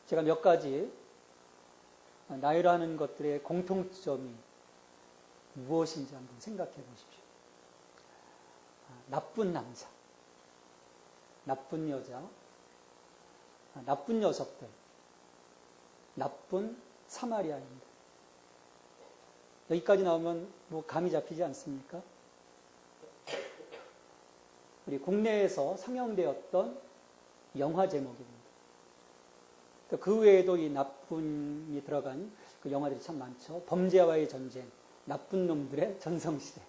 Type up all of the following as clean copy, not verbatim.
제가 몇 가지 나열하는 것들의 공통점이 무엇인지 한번 생각해 보십시오. 나쁜 남자, 나쁜 여자, 나쁜 녀석들, 나쁜 사마리아인들. 여기까지 나오면 뭐 감이 잡히지 않습니까? 우리 국내에서 상영되었던 영화 제목입니다. 그 외에도 이 나쁜이 들어간 그 영화들이 참 많죠. 범죄와의 전쟁, 나쁜 놈들의 전성시대.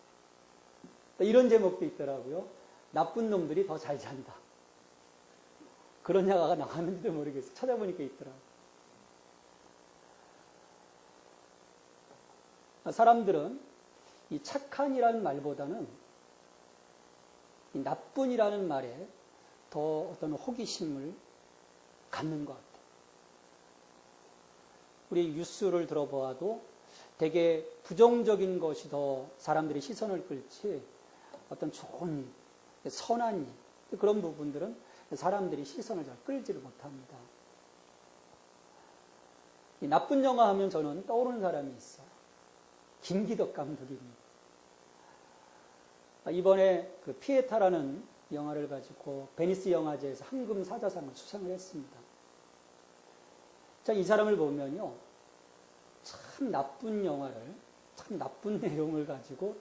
이런 제목도 있더라고요. 나쁜 놈들이 더 잘 잔다. 그런 영화가 나왔는지도 모르겠어요. 찾아보니까 있더라고요. 사람들은 이 착한이라는 말보다는 이 나쁜이라는 말에 더 어떤 호기심을 갖는 것 같아요. 우리 뉴스를 들어보아도 되게 부정적인 것이 더 사람들의 시선을 끌지 어떤 좋은 일, 선한 일, 그런 부분들은 사람들이 시선을 잘 끌지를 못합니다. 이 나쁜 영화 하면 저는 떠오르는 사람이 있어요. 김기덕 감독입니다. 이번에 그 피에타라는 영화를 가지고 베니스 영화제에서 황금 사자상을 수상을 했습니다. 자, 이 사람을 보면요. 참 나쁜 영화를, 참 나쁜 내용을 가지고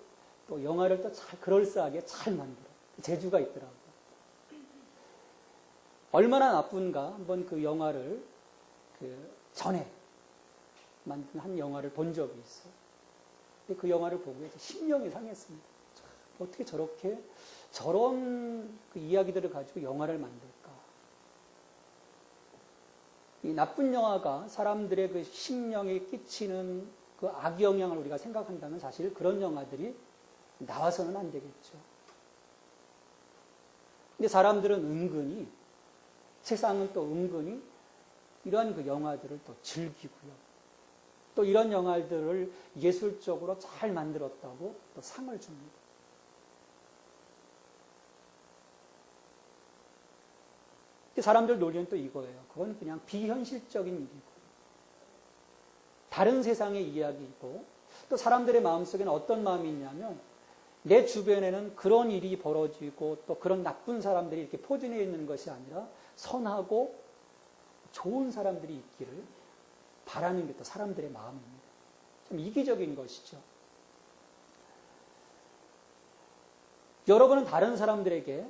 또 영화를 또 잘 그럴싸하게 잘 만들어. 재주가 있더라고요. 얼마나 나쁜가 한번 그 영화를 그 전에 만든 한 영화를 본 적이 있어요. 근데 그 영화를 보고 심령이 상했습니다. 어떻게 저렇게 저런 그 이야기들을 가지고 영화를 만들까? 이 나쁜 영화가 사람들의 그 심령에 끼치는 그 악영향을 우리가 생각한다면 사실 그런 영화들이 나와서는 안 되겠죠. 근데 사람들은 은근히, 세상은 또 은근히 이러한 그 영화들을 또 즐기고요. 또 이런 영화들을 예술적으로 잘 만들었다고 또 상을 줍니다. 사람들 논리는 또 이거예요. 그건 그냥 비현실적인 일이고, 다른 세상의 이야기이고, 또 사람들의 마음속에는 어떤 마음이 있냐면, 내 주변에는 그런 일이 벌어지고, 또 그런 나쁜 사람들이 이렇게 포진해 있는 것이 아니라, 선하고 좋은 사람들이 있기를 바라는 게 또 사람들의 마음입니다. 참 이기적인 것이죠. 여러분은 다른 사람들에게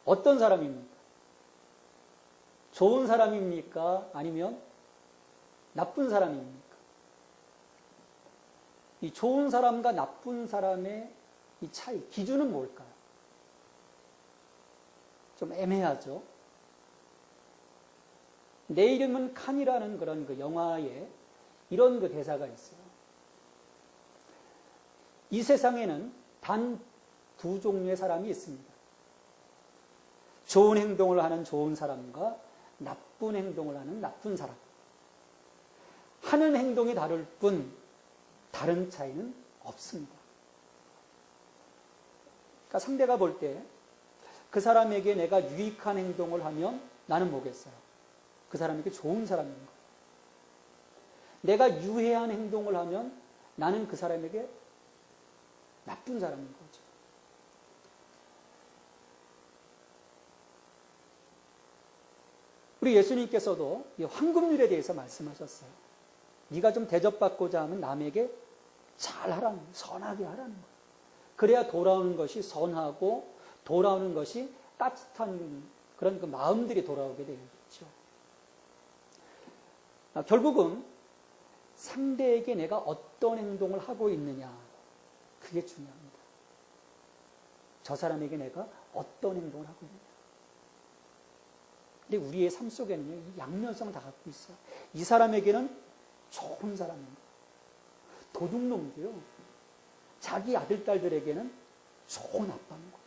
어떤 사람입니까? 좋은 사람입니까? 아니면 나쁜 사람입니까? 이 좋은 사람과 나쁜 사람의 이 차이, 기준은 뭘까요? 좀 애매하죠? 내 이름은 칸이라는 그런 그 영화에 이런 그 대사가 있어요. 이 세상에는 단 두 종류의 사람이 있습니다. 좋은 행동을 하는 좋은 사람과 나쁜 행동을 하는 나쁜 사람. 하는 행동이 다를 뿐 다른 차이는 없습니다. 그러니까 상대가 볼 때 그 사람에게 내가 유익한 행동을 하면 나는 뭐겠어요? 그 사람에게 좋은 사람인 거예요. 내가 유해한 행동을 하면 나는 그 사람에게 나쁜 사람인 거죠. 우리 예수님께서도 이 황금률에 대해서 말씀하셨어요. 네가 좀 대접받고자 하면 남에게 잘하라는 거예요. 선하게 하라는 거예요. 그래야 돌아오는 것이 선하고 돌아오는 것이 따뜻한 그런 그 마음들이 돌아오게 되겠죠. 결국은 상대에게 내가 어떤 행동을 하고 있느냐, 그게 중요합니다. 저 사람에게 내가 어떤 행동을 하고 있느냐. 근데 우리의 삶 속에는요, 이 양면성 다 갖고 있어요. 이 사람에게는 좋은 사람인 거예요. 도둑놈도요, 자기 아들, 딸들에게는 좋은 아빠인 거예요.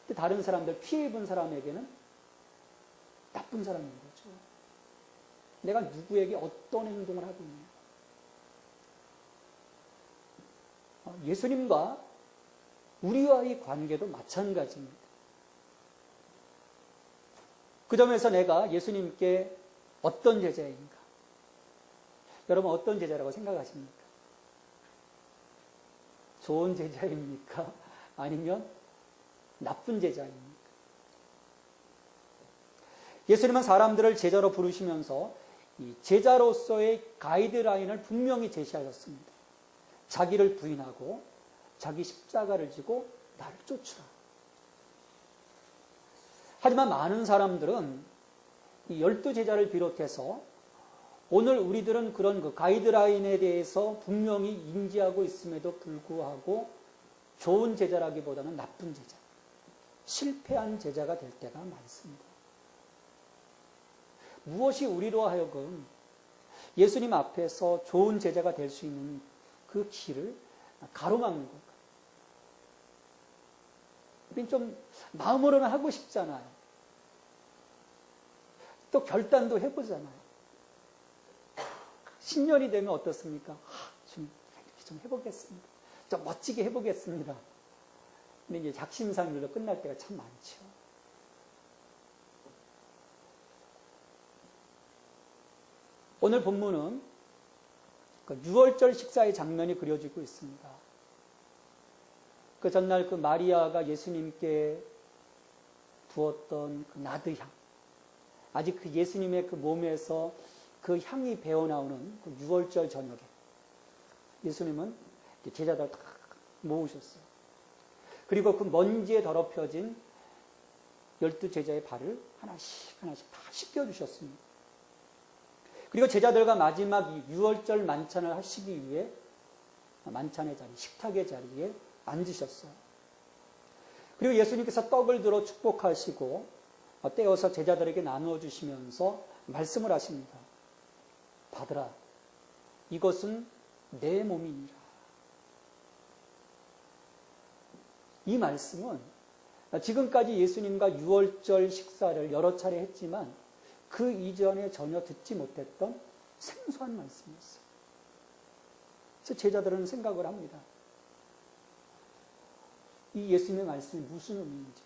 근데 다른 사람들, 피해 입은 사람에게는 나쁜 사람인 거죠. 내가 누구에게 어떤 행동을 하고 있느냐. 예수님과 우리와의 관계도 마찬가지입니다. 그 점에서 내가 예수님께 어떤 제자인가? 여러분 어떤 제자라고 생각하십니까? 좋은 제자입니까? 아니면 나쁜 제자입니까? 예수님은 사람들을 제자로 부르시면서 이 제자로서의 가이드라인을 분명히 제시하셨습니다. 자기를 부인하고 자기 십자가를 지고 나를 쫓으라. 하지만 많은 사람들은 이 12제자를 비롯해서 오늘 우리들은 그런 그 가이드라인에 대해서 분명히 인지하고 있음에도 불구하고 좋은 제자라기보다는 나쁜 제자, 실패한 제자가 될 때가 많습니다. 무엇이 우리로 하여금 예수님 앞에서 좋은 제자가 될 수 있는 그 길을 가로막는 걸까요? 우린 좀 마음으로는 하고 싶잖아요. 또 결단도 해보잖아요. 신년이 되면 어떻습니까? 좀 이렇게 좀 해보겠습니다. 좀 멋지게 해보겠습니다. 근데 이제 작심삼일로 끝날 때가 참 많죠. 오늘 본문은 그 6월절 식사의 장면이 그려지고 있습니다. 그 전날 그 마리아가 예수님께 부었던 그 나드향, 아직 그 예수님의 그 몸에서 그 향이 배어나오는 그 6월절 저녁에 예수님은 제자들 다 모으셨어요. 그리고 그 먼지에 더럽혀진 12제자의 발을 하나씩 다 씻겨주셨습니다. 그리고 제자들과 마지막 이 6월절 만찬을 하시기 위해 만찬의 자리, 식탁의 자리에 앉으셨어요. 그리고 예수님께서 떡을 들어 축복하시고 떼어서 제자들에게 나누어 주시면서 말씀을 하십니다. 받으라. 이것은 내 몸이니라. 이 말씀은 지금까지 예수님과 6월절 식사를 여러 차례 했지만 그 이전에 전혀 듣지 못했던 생소한 말씀이었어요. 그래서 제자들은 생각을 합니다. 이 예수님의 말씀이 무슨 의미인지.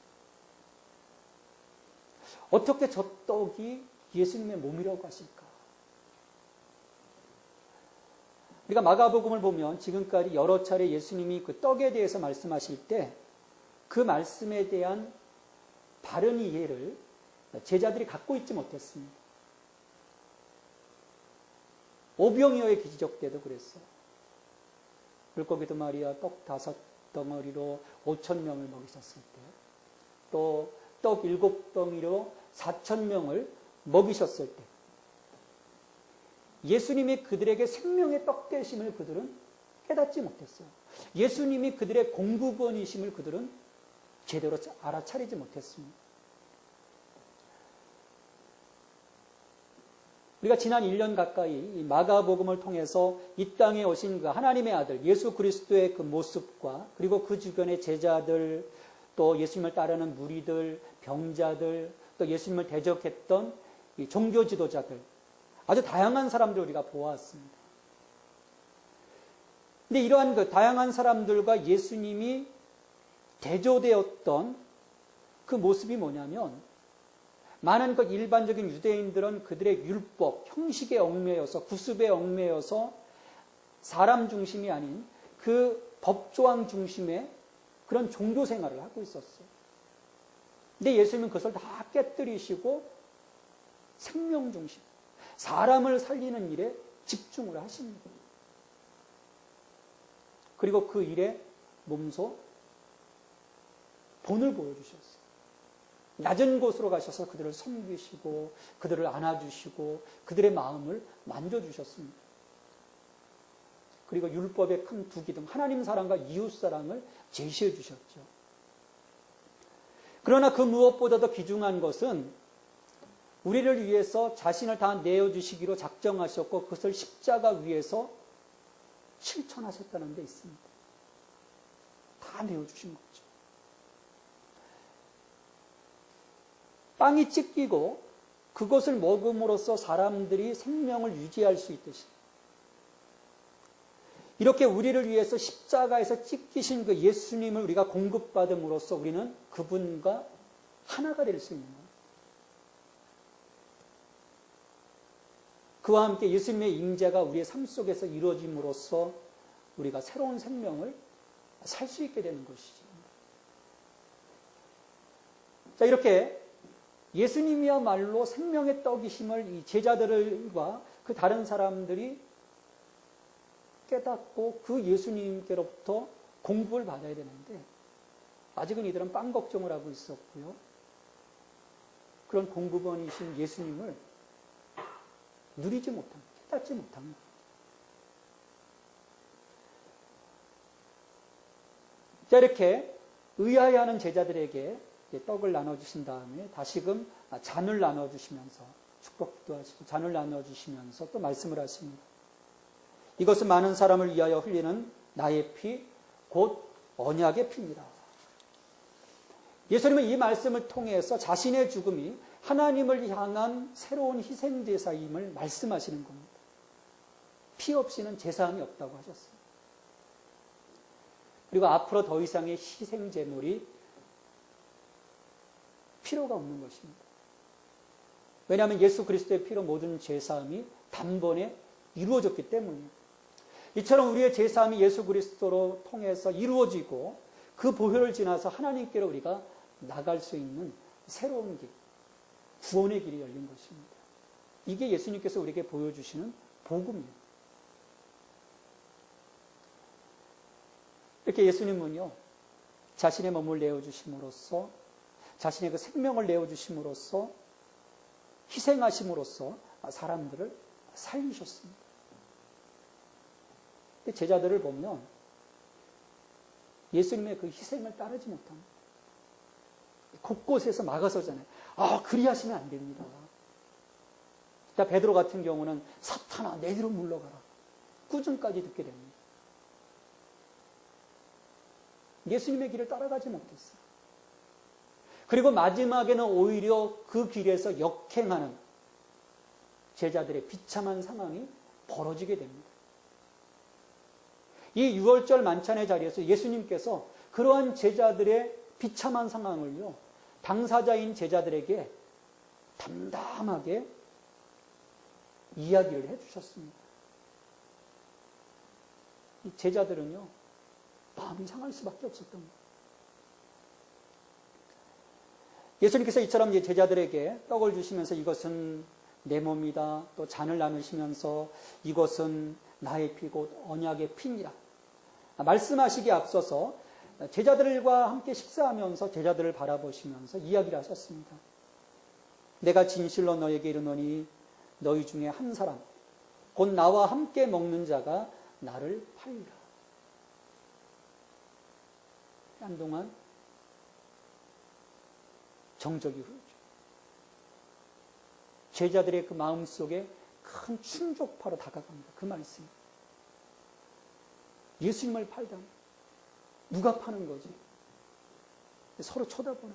어떻게 저 떡이 예수님의 몸이라고 하실까? 우리가 마가복음을 보면 지금까지 여러 차례 예수님이 그 떡에 대해서 말씀하실 때 그 말씀에 대한 바른 이해를 제자들이 갖고 있지 못했습니다. 오병이어의 기적 때도 그랬어요. 물고기 2마리와 떡 5덩어리로 5,000명을 먹이셨을 때, 또 떡 7덩이로 4,000명을 먹이셨을 때, 예수님이 그들에게 생명의 떡 되심을 그들은 깨닫지 못했어요. 예수님이 그들의 공급원이심을 그들은 제대로 알아차리지 못했습니다. 우리가 지난 1년 가까이 이 마가복음을 통해서 이 땅에 오신 그 하나님의 아들 예수 그리스도의 그 모습과 그리고 그 주변의 제자들, 또 예수님을 따르는 무리들, 병자들, 또 예수님을 대적했던 이 종교 지도자들, 아주 다양한 사람들 우리가 보았습니다. 근데 이러한 그 다양한 사람들과 예수님이 대조되었던 그 모습이 뭐냐면, 많은 그 일반적인 유대인들은 그들의 율법, 형식에 얽매여서, 구습에 얽매여서 사람 중심이 아닌 그 법조항 중심의 그런 종교 생활을 하고 있었어요. 근데 예수님은 그것을 다 깨뜨리시고 생명 중심, 사람을 살리는 일에 집중을 하십니다. 그리고 그 일에 몸소 본을 보여주셨어요. 낮은 곳으로 가셔서 그들을 섬기시고 그들을 안아주시고 그들의 마음을 만져주셨습니다. 그리고 율법의 큰 두 기둥, 하나님 사랑과 이웃 사랑을 제시해 주셨죠. 그러나 그 무엇보다도 귀중한 것은 우리를 위해서 자신을 다 내어주시기로 작정하셨고 그것을 십자가 위에서 실천하셨다는 데 있습니다. 다 내어주신 거죠. 빵이 찢기고 그것을 먹음으로써 사람들이 생명을 유지할 수 있듯이, 이렇게 우리를 위해서 십자가에서 찢기신 그 예수님을 우리가 공급받음으로써 우리는 그분과 하나가 될 수 있는 거예요. 그와 함께 예수님의 임재가 우리의 삶 속에서 이루어짐으로써 우리가 새로운 생명을 살 수 있게 되는 것이죠. 자, 이렇게 예수님이야말로 생명의 떡이심을 이 제자들과 그 다른 사람들이 깨닫고 그 예수님께로부터 공부를 받아야 되는데 아직은 이들은 빵 걱정을 하고 있었고요. 그런 공부번이신 예수님을 누리지 못합니다. 깨닫지 못합니다. 자, 이렇게 의아해하는 제자들에게 떡을 나눠주신 다음에 다시금 잔을 나눠주시면서 축복도 하시고 잔을 나눠주시면서 또 말씀을 하십니다. 이것은 많은 사람을 위하여 흘리는 나의 피, 곧 언약의 피입니다. 예수님은 이 말씀을 통해서 자신의 죽음이 하나님을 향한 새로운 희생제사임을 말씀하시는 겁니다. 피 없이는 제사함이 없다고 하셨습니다. 그리고 앞으로 더 이상의 희생제물이 필요가 없는 것입니다. 왜냐하면 예수 그리스도의 피로 모든 제사함이 단번에 이루어졌기 때문입니다. 이처럼 우리의 제사함이 예수 그리스도로 통해서 이루어지고 그 보혈을 지나서 하나님께로 우리가 나갈 수 있는 새로운 길, 구원의 길이 열린 것입니다. 이게 예수님께서 우리에게 보여주시는 복음이에요. 이렇게 예수님은요, 자신의 몸을 내어주심으로써, 자신의 그 생명을 내어주심으로써, 희생하심으로써 사람들을 살리셨습니다. 제자들을 보면 예수님의 그 희생을 따르지 못합니다. 곳곳에서 막아서잖아요. 그리하시면 안 됩니다. 자, 베드로 같은 경우는 사탄아, 내 뒤로 물러가라. 꾸중까지 듣게 됩니다. 예수님의 길을 따라가지 못했어요. 그리고 마지막에는 오히려 그 길에서 역행하는 제자들의 비참한 상황이 벌어지게 됩니다. 이 6월절 만찬의 자리에서 예수님께서 그러한 제자들의 비참한 상황을요, 당사자인 제자들에게 담담하게 이야기를 해주셨습니다. 이 제자들은요, 마음이 상할 수밖에 없었던 거예요. 예수님께서 이처럼 제자들에게 떡을 주시면서 이것은 내 몸이다, 또 잔을 나누시면서 이것은 나의 피고 언약의 피니라 말씀하시기에 앞서서 제자들과 함께 식사하면서 제자들을 바라보시면서 이야기를 하셨습니다. 내가 진실로 너에게 이르노니 너희 중에 한 사람 곧 나와 함께 먹는 자가 나를 팔리라. 한동안 정적이 흐르죠. 제자들의 그 마음속에 큰 충격파로 다가갑니다. 그 말씀이. 예수님을 팔다 누가 파는 거지? 서로 쳐다보는.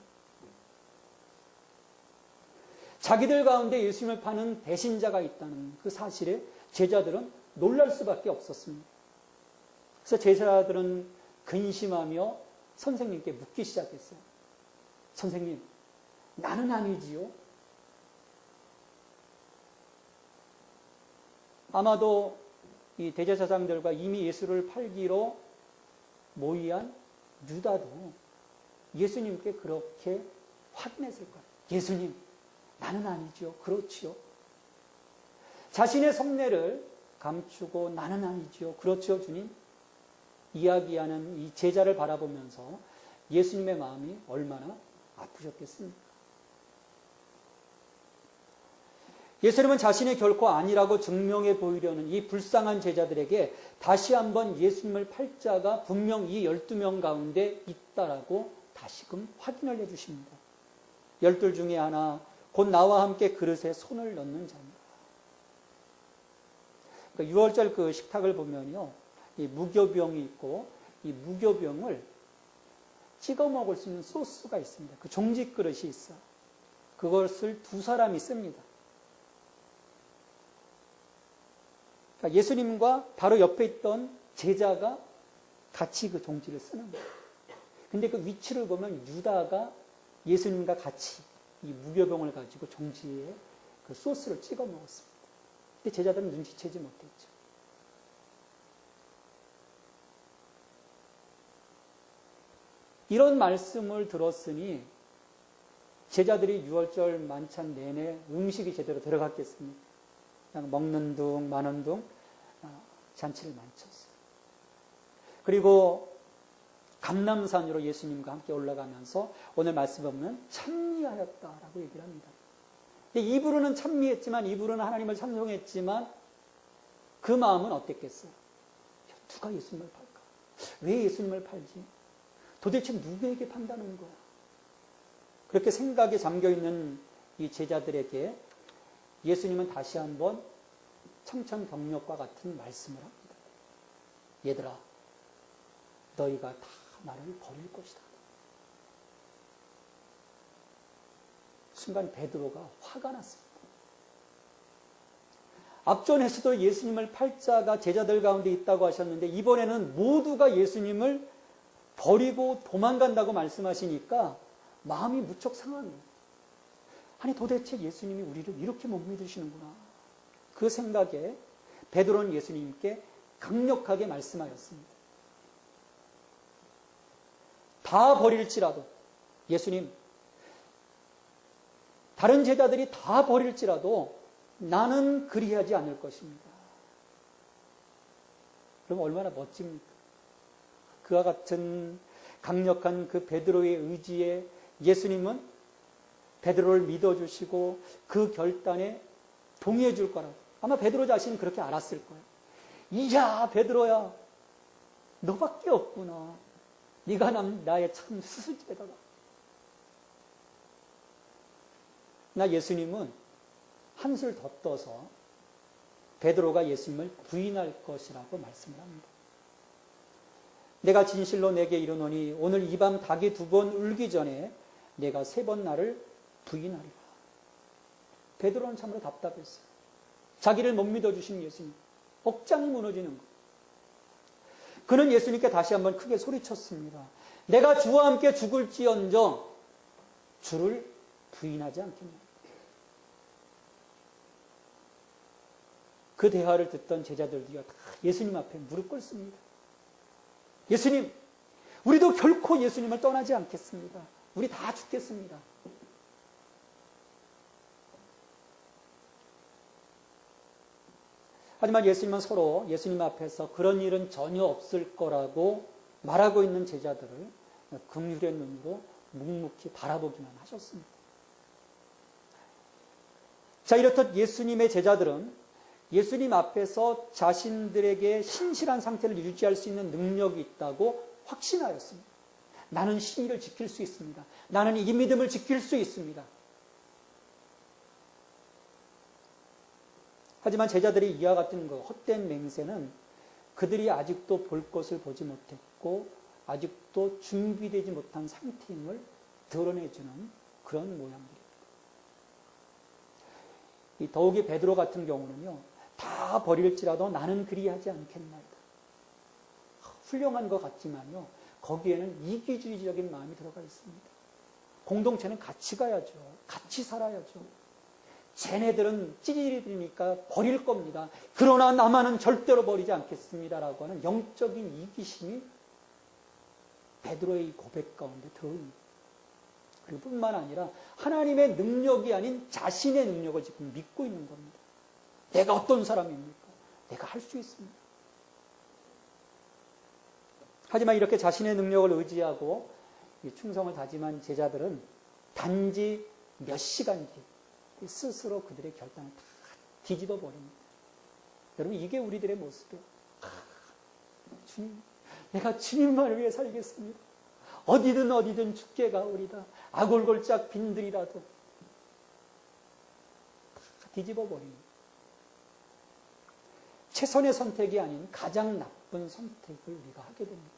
자기들 가운데 예수님을 파는 배신자가 있다는 그 사실에 제자들은 놀랄 수밖에 없었습니다. 그래서 제자들은 근심하며 선생님께 묻기 시작했어요. 선생님, 나는 아니지요? 아마도 이 대제사장들과 이미 예수를 팔기로 모의한 유다도 예수님께 그렇게 확인했을 거예요. 예수님, 나는 아니지요? 그렇지요? 자신의 속내를 감추고 나는 아니지요? 그렇지요, 주님? 이야기하는 이 제자를 바라보면서 예수님의 마음이 얼마나 아프셨겠습니까? 예수님은 자신이 결코 아니라고 증명해 보이려는 이 불쌍한 제자들에게 다시 한번 예수님을 팔 자가 분명 이 12명 가운데 있다라고 다시금 확인을 해주십니다. 12 중에 하나, 곧 나와 함께 그릇에 손을 넣는 자입니다. 그러니까 6월절 그 식탁을 보면요, 이 무교병이 있고 이 무교병을 찍어 먹을 수 있는 소스가 있습니다. 그 종지 그릇이 있어. 그것을 두 사람이 씁니다. 그러니까 예수님과 바로 옆에 있던 제자가 같이 그 종지를 쓰는 거예요. 근데 그 위치를 보면 유다가 예수님과 같이 이 무교병을 가지고 종지에 그 소스를 찍어 먹었습니다. 근데 제자들은 눈치채지 못했죠. 이런 말씀을 들었으니 제자들이 유월절 만찬 내내 음식이 제대로 들어갔겠습니까? 그냥 먹는 둥 마는 둥 잔치를 마쳤어요. 그리고 감람산으로 예수님과 함께 올라가면서 오늘 말씀 보면 찬미하였다라고 얘기를 합니다. 입으로는 찬미했지만, 입으로는 하나님을 찬송했지만 그 마음은 어땠겠어요? 누가 예수님을 팔까? 왜 예수님을 팔지? 도대체 누구에게 판다는 거야? 그렇게 생각에 잠겨있는 이 제자들에게 예수님은 다시 한번 청천벽력과 같은 말씀을 합니다. 얘들아, 너희가 다 나를 버릴 것이다. 순간 베드로가 화가 났습니다. 앞전에서도 예수님을 팔 자가 제자들 가운데 있다고 하셨는데 이번에는 모두가 예수님을 버리고 도망간다고 말씀하시니까 마음이 무척 상하네요. 아니 도대체 예수님이 우리를 이렇게 못 믿으시는구나. 그 생각에 베드로는 예수님께 강력하게 말씀하였습니다. 다 버릴지라도 예수님, 다른 제자들이 다 버릴지라도 나는 그리하지 않을 것입니다. 그럼 얼마나 멋집니까? 그와 같은 강력한 그 베드로의 의지에 예수님은 베드로를 믿어주시고 그 결단에 동의해 줄 거라고. 아마 베드로 자신은 그렇게 알았을 거예요. 이야, 베드로야, 너밖에 없구나. 네가 나의 참 스승이다. 나 예수님은 한술 더 떠서 베드로가 예수님을 부인할 것이라고 말씀을 합니다. 내가 진실로 내게 이르노니 오늘 이 밤 닭이 2번 울기 전에 내가 3번 나를 부인하리라. 베드로는 참으로 답답했어요. 자기를 못 믿어주신 예수님, 억장이 무너지는 것. 그는 예수님께 다시 한번 크게 소리쳤습니다. 내가 주와 함께 죽을지언정 주를 부인하지 않겠냐. 그 대화를 듣던 제자들도요, 다 예수님 앞에 무릎 꿇습니다. 예수님, 우리도 결코 예수님을 떠나지 않겠습니다. 우리 다 죽겠습니다. 하지만 예수님은 서로 예수님 앞에서 그런 일은 전혀 없을 거라고 말하고 있는 제자들을 긍휼의 눈으로 묵묵히 바라보기만 하셨습니다. 자, 이렇듯 예수님의 제자들은 예수님 앞에서 자신들에게 신실한 상태를 유지할 수 있는 능력이 있다고 확신하였습니다. 나는 신의를 지킬 수 있습니다. 나는 이 믿음을 지킬 수 있습니다. 하지만 제자들이 이와 같은 헛된 맹세는 그들이 아직도 볼 것을 보지 못했고 아직도 준비되지 못한 상태임을 드러내주는 그런 모양입니다. 더욱이 베드로 같은 경우는요, 다 버릴지라도 나는 그리하지 않겠나이다. 훌륭한 것 같지만요, 거기에는 이기주의적인 마음이 들어가 있습니다. 공동체는 같이 가야죠. 같이 살아야죠. 쟤네들은 찌질이니까 버릴 겁니다. 그러나 나만은 절대로 버리지 않겠습니다라고 하는 영적인 이기심이 베드로의 이 고백 가운데 들어있습니다. 그리고 뿐만 아니라 하나님의 능력이 아닌 자신의 능력을 지금 믿고 있는 겁니다. 내가 어떤 사람입니까? 내가 할 수 있습니다. 하지만 이렇게 자신의 능력을 의지하고 충성을 다짐한 제자들은 단지 몇 시간 뒤 스스로 그들의 결단을 다 뒤집어 버립니다. 여러분, 이게 우리들의 모습이에요. 주님, 내가 주님만을 위해 살겠습니다. 어디든 죽게 가오리다. 아골골짝 빈들이라도 다 뒤집어 버립니다. 최선의 선택이 아닌 가장 나쁜 선택을 우리가 하게 됩니다.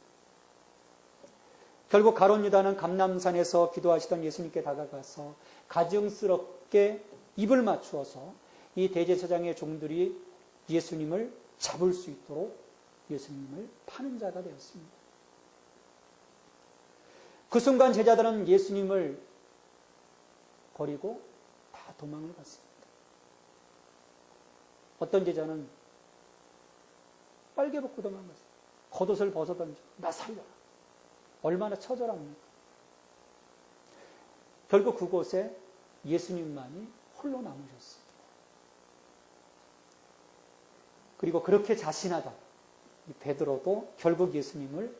결국 가룟 유다는 감람산에서 기도하시던 예수님께 다가가서 가증스럽게 입을 맞추어서 이 대제사장의 종들이 예수님을 잡을 수 있도록 예수님을 파는 자가 되었습니다. 그 순간 제자들은 예수님을 버리고 다 도망을 갔습니다. 어떤 제자는 빨개벗고 도망갔어요. 겉옷을 벗어던져 나 살려라. 얼마나 처절합니까? 결국 그곳에 예수님만이 홀로 남으셨어요. 그리고 그렇게 자신하던 이 베드로도 결국 예수님을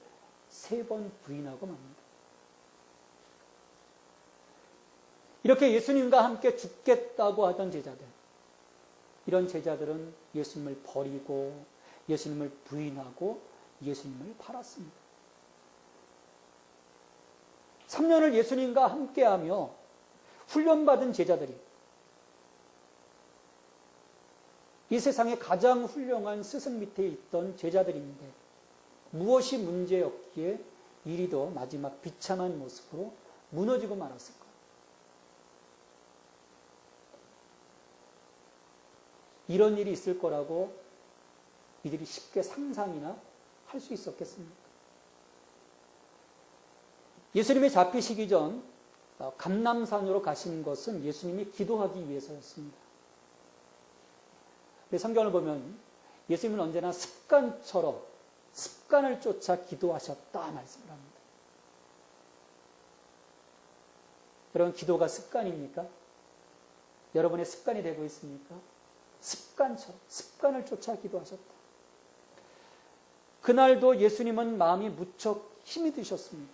3번 부인하고 맙니다. 이렇게 예수님과 함께 죽겠다고 하던 제자들, 이런 제자들은 예수님을 버리고 예수님을 부인하고 예수님을 팔았습니다. 3년을 예수님과 함께하며 훈련받은 제자들이 이 세상에 가장 훌륭한 스승 밑에 있던 제자들인데 무엇이 문제였기에 이리도 마지막 비참한 모습으로 무너지고 말았을까? 이런 일이 있을 거라고 이들이 쉽게 상상이나 할 수 있었겠습니까? 예수님이 잡히시기 전 감람산으로 가신 것은 예수님이 기도하기 위해서였습니다. 성경을 보면 예수님은 언제나 습관처럼 습관을 쫓아 기도하셨다 말씀을 합니다. 여러분, 기도가 습관입니까? 여러분의 습관이 되고 있습니까? 습관처럼 습관을 쫓아 기도하셨다. 그날도 예수님은 마음이 무척 힘이 드셨습니다.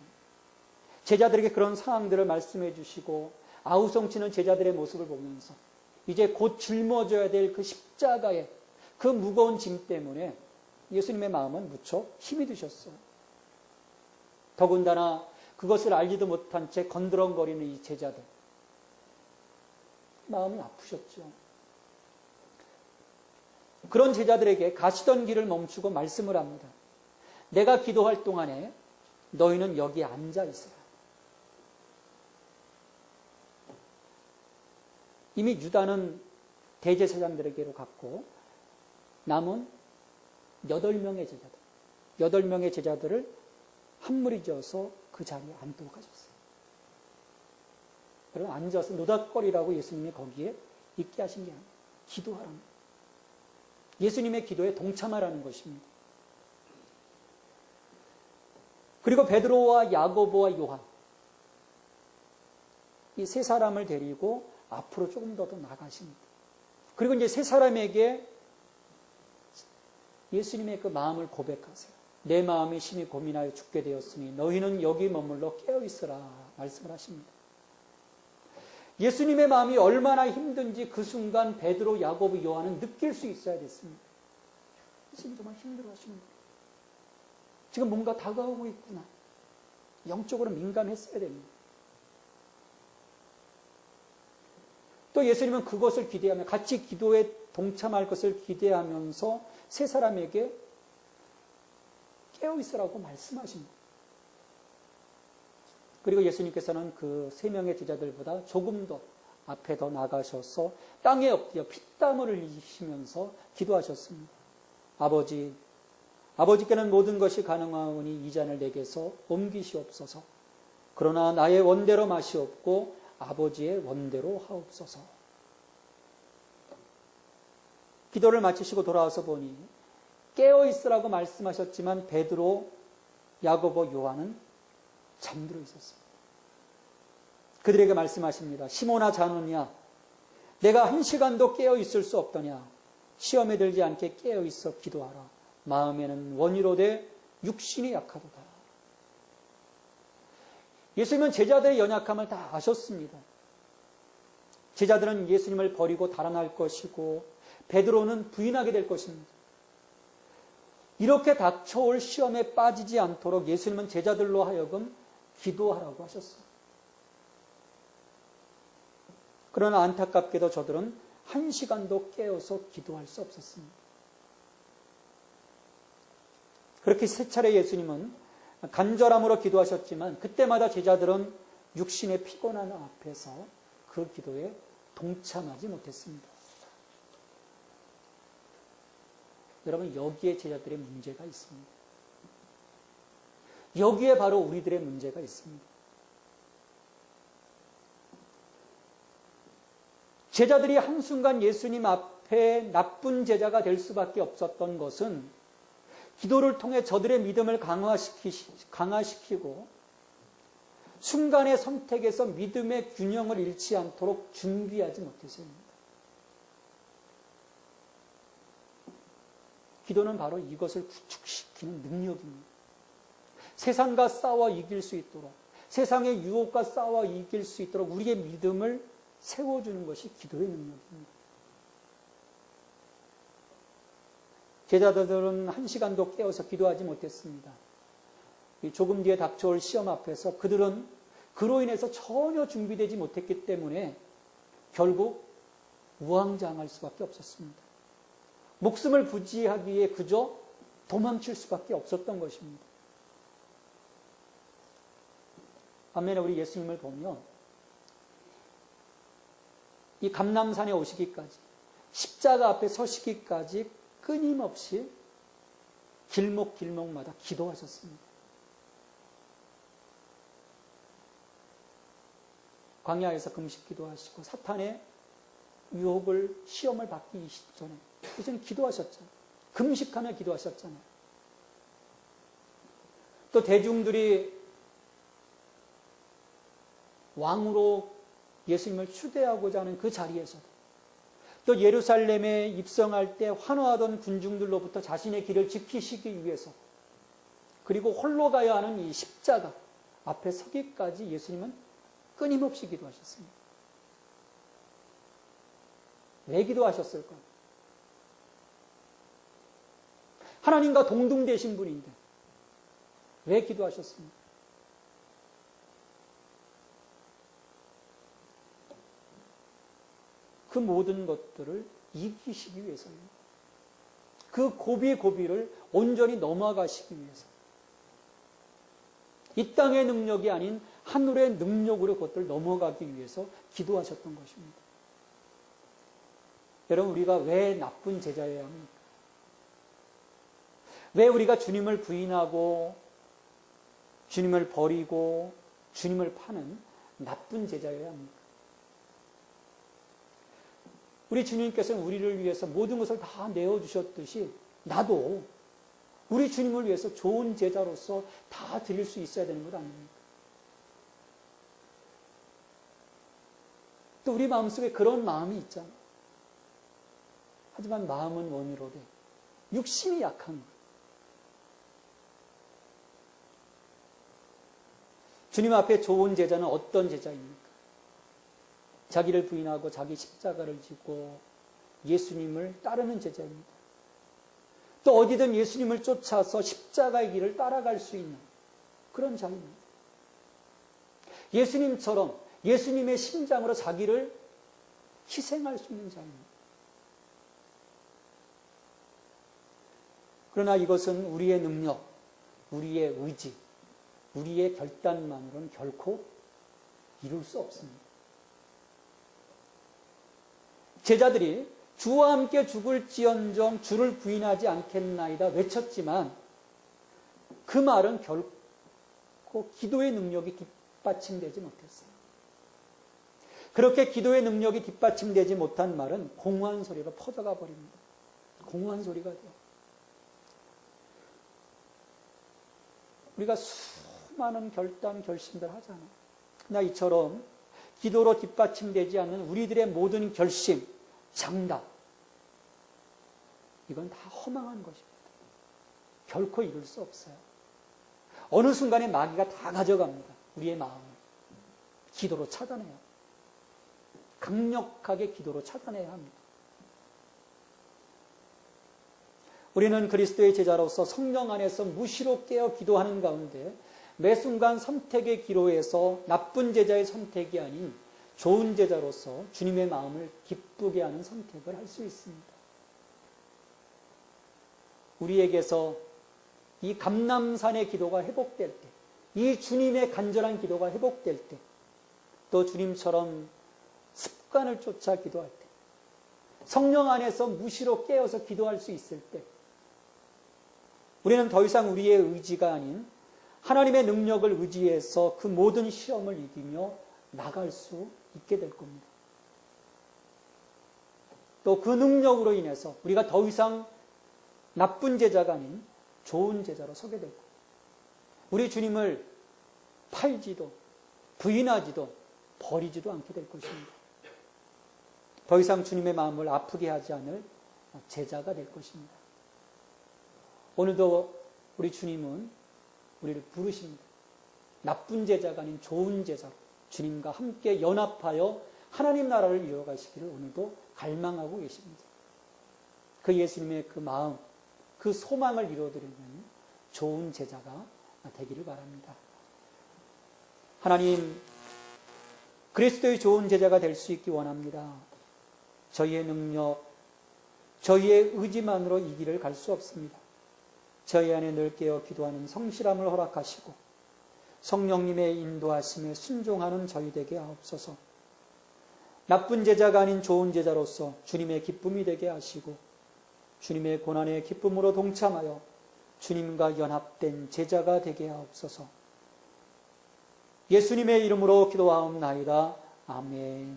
제자들에게 그런 상황들을 말씀해 주시고 아우성치는 제자들의 모습을 보면서 이제 곧 짊어져야 될 그 십자가의 그 무거운 짐 때문에 예수님의 마음은 무척 힘이 드셨어요. 더군다나 그것을 알지도 못한 채 건드렁거리는 이 제자들, 마음이 아프셨죠. 그런 제자들에게 가시던 길을 멈추고 말씀을 합니다. 내가 기도할 동안에 너희는 여기에 앉아 있어라. 이미 유다는 대제사장들에게로 갔고 남은 8명의 제자들, 8명의 제자들을 한 무리 지어서 그 자리에 앉도록 하셨어요. 여러분, 앉아서 노닥거리라고 예수님이 거기에 있게 하신 게 아니에요. 기도하라는, 예수님의 기도에 동참하라는 것입니다. 그리고 베드로와 야고보와 요한, 이 세 사람을 데리고 앞으로 조금 더 나가십니다. 그리고 이제 세 사람에게 예수님의 그 마음을 고백하세요. 내 마음이 심히 고민하여 죽게 되었으니 너희는 여기 머물러 깨어있으라 말씀을 하십니다. 예수님의 마음이 얼마나 힘든지 그 순간 베드로, 야고보, 요한은 느낄 수 있어야 됐습니다. 예수님 정말 힘들어하십니다. 지금 뭔가 다가오고 있구나. 영적으로 민감했어야 됩니다. 또 예수님은 그것을 기대하며 같이 기도에 동참할 것을 기대하면서 세 사람에게 깨어있으라고 말씀하십니다. 그리고 예수님께서는 그 3명의 제자들보다 조금 더 앞에 더 나가셔서 땅에 엎드려 피땀을 흘리시면서 기도하셨습니다. 아버지께는 모든 것이 가능하오니 이 잔을 내게서 옮기시옵소서. 그러나 나의 원대로 마시옵고 아버지의 원대로 하옵소서. 기도를 마치시고 돌아와서 보니 깨어있으라고 말씀하셨지만 베드로, 야고보, 요한은 잠들어 있었습니다. 그들에게 말씀하십니다. 시몬아 자느냐, 내가 1시간도 깨어있을 수 없더냐. 시험에 들지 않게 깨어있어 기도하라. 마음에는 원이로되 육신이 약하도다. 예수님은 제자들의 연약함을 다 아셨습니다. 제자들은 예수님을 버리고 달아날 것이고 베드로는 부인하게 될 것입니다. 이렇게 닥쳐올 시험에 빠지지 않도록 예수님은 제자들로 하여금 기도하라고 하셨어요. 그러나 안타깝게도 저들은 1시간도 깨어서 기도할 수 없었습니다. 그렇게 세 차례 예수님은 간절함으로 기도하셨지만 그때마다 제자들은 육신의 피곤한 앞에서 그 기도에 동참하지 못했습니다. 여러분, 여기에 제자들의 문제가 있습니다. 여기에 바로 우리들의 문제가 있습니다. 제자들이 한순간 예수님 앞에 앞에 나쁜 제자가 될 수밖에 없었던 것은 기도를 통해 저들의 믿음을 강화시키고 순간의 선택에서 믿음의 균형을 잃지 않도록 준비하지 못해서입니다. 기도는 바로 이것을 구축시키는 능력입니다. 세상과 싸워 이길 수 있도록, 세상의 유혹과 싸워 이길 수 있도록 우리의 믿음을 세워주는 것이 기도의 능력입니다. 제자들은 1시간도 깨어서 기도하지 못했습니다. 조금 뒤에 닥쳐올 시험 앞에서 그들은 그로 인해서 전혀 준비되지 못했기 때문에 결국 우왕좌왕할 수밖에 없었습니다. 목숨을 부지하기 위해 그저 도망칠 수밖에 없었던 것입니다. 반면에 우리 예수님을 보면 이 감람산에 오시기까지, 십자가 앞에 서시기까지 끊임없이 길목길목마다 기도하셨습니다. 광야에서 금식 기도하시고 사탄의 유혹을, 시험을 받기 전에 우선 기도하셨잖아요. 금식하며 기도하셨잖아요. 또 대중들이 왕으로 예수님을 추대하고자 하는 그 자리에서도, 또 예루살렘에 입성할 때 환호하던 군중들로부터 자신의 길을 지키시기 위해서, 그리고 홀로 가야 하는 이 십자가 앞에 서기까지 예수님은 끊임없이 기도하셨습니다. 왜 기도하셨을까요? 하나님과 동등되신 분인데 왜 기도하셨습니까? 그 모든 것들을 이기시기 위해서입니다. 그 고비를 온전히 넘어가시기 위해서. 이 땅의 능력이 아닌 하늘의 능력으로 그것들을 넘어가기 위해서 기도하셨던 것입니다. 여러분, 우리가 왜 나쁜 제자여야 합니까? 왜 우리가 주님을 부인하고 주님을 버리고 주님을 파는 나쁜 제자여야 합니까? 우리 주님께서는 우리를 위해서 모든 것을 다 내어주셨듯이 나도 우리 주님을 위해서 좋은 제자로서 다 드릴 수 있어야 되는 것 아닙니까? 또 우리 마음속에 그런 마음이 있잖아요. 하지만 마음은 원이로되 육신이 약한 것. 주님 앞에 좋은 제자는 어떤 제자입니까? 자기를 부인하고 자기 십자가를 지고 예수님을 따르는 제자입니다. 또 어디든 예수님을 쫓아서 십자가의 길을 따라갈 수 있는 그런 자입니다. 예수님처럼 예수님의 심장으로 자기를 희생할 수 있는 자입니다. 그러나 이것은 우리의 능력, 우리의 의지, 우리의 결단만으로는 결코 이룰 수 없습니다. 제자들이 주와 함께 죽을지언정 주를 부인하지 않겠나이다 외쳤지만 그 말은 결코 기도의 능력이 뒷받침되지 못했어요. 그렇게 기도의 능력이 뒷받침되지 못한 말은 공허한 소리로 퍼져가 버립니다. 공허한 소리가 돼요. 우리가 수많은 결심들 하잖아요. 나 이처럼 기도로 뒷받침되지 않는 우리들의 모든 결심, 장담, 이건 다 허망한 것입니다. 결코 이룰 수 없어요. 어느 순간에 마귀가 다 가져갑니다. 우리의 마음을. 기도로 차단해요. 강력하게 기도로 차단해야 합니다. 우리는 그리스도의 제자로서 성령 안에서 무시로 깨어 기도하는 가운데 매 순간 선택의 기로에서 나쁜 제자의 선택이 아닌 좋은 제자로서 주님의 마음을 기쁘게 하는 선택을 할 수 있습니다. 우리에게서 이 감람산의 기도가 회복될 때, 이 주님의 간절한 기도가 회복될 때, 또 주님처럼 습관을 쫓아 기도할 때, 성령 안에서 무시로 깨어서 기도할 수 있을 때, 우리는 더 이상 우리의 의지가 아닌 하나님의 능력을 의지해서 그 모든 시험을 이기며 나갈 수 있게 될 겁니다. 또 그 능력으로 인해서 우리가 더 이상 나쁜 제자가 아닌 좋은 제자로 서게 되고, 우리 주님을 팔지도 부인하지도 버리지도 않게 될 것입니다. 더 이상 주님의 마음을 아프게 하지 않을 제자가 될 것입니다. 오늘도 우리 주님은 우리를 부르십니다. 나쁜 제자가 아닌 좋은 제자로 주님과 함께 연합하여 하나님 나라를 이어가시기를 오늘도 갈망하고 계십니다. 그 예수님의 그 마음, 그 소망을 이루어드리는 좋은 제자가 되기를 바랍니다. 하나님, 그리스도의 좋은 제자가 될 수 있기 원합니다. 저희의 능력, 저희의 의지만으로 이 길을 갈 수 없습니다. 저희 안에 늘 깨어 기도하는 성실함을 허락하시고 성령님의 인도하심에 순종하는 저희 되게 하옵소서. 나쁜 제자가 아닌 좋은 제자로서 주님의 기쁨이 되게 하시고 주님의 고난의 기쁨으로 동참하여 주님과 연합된 제자가 되게 하옵소서. 예수님의 이름으로 기도하옵나이다. 아멘.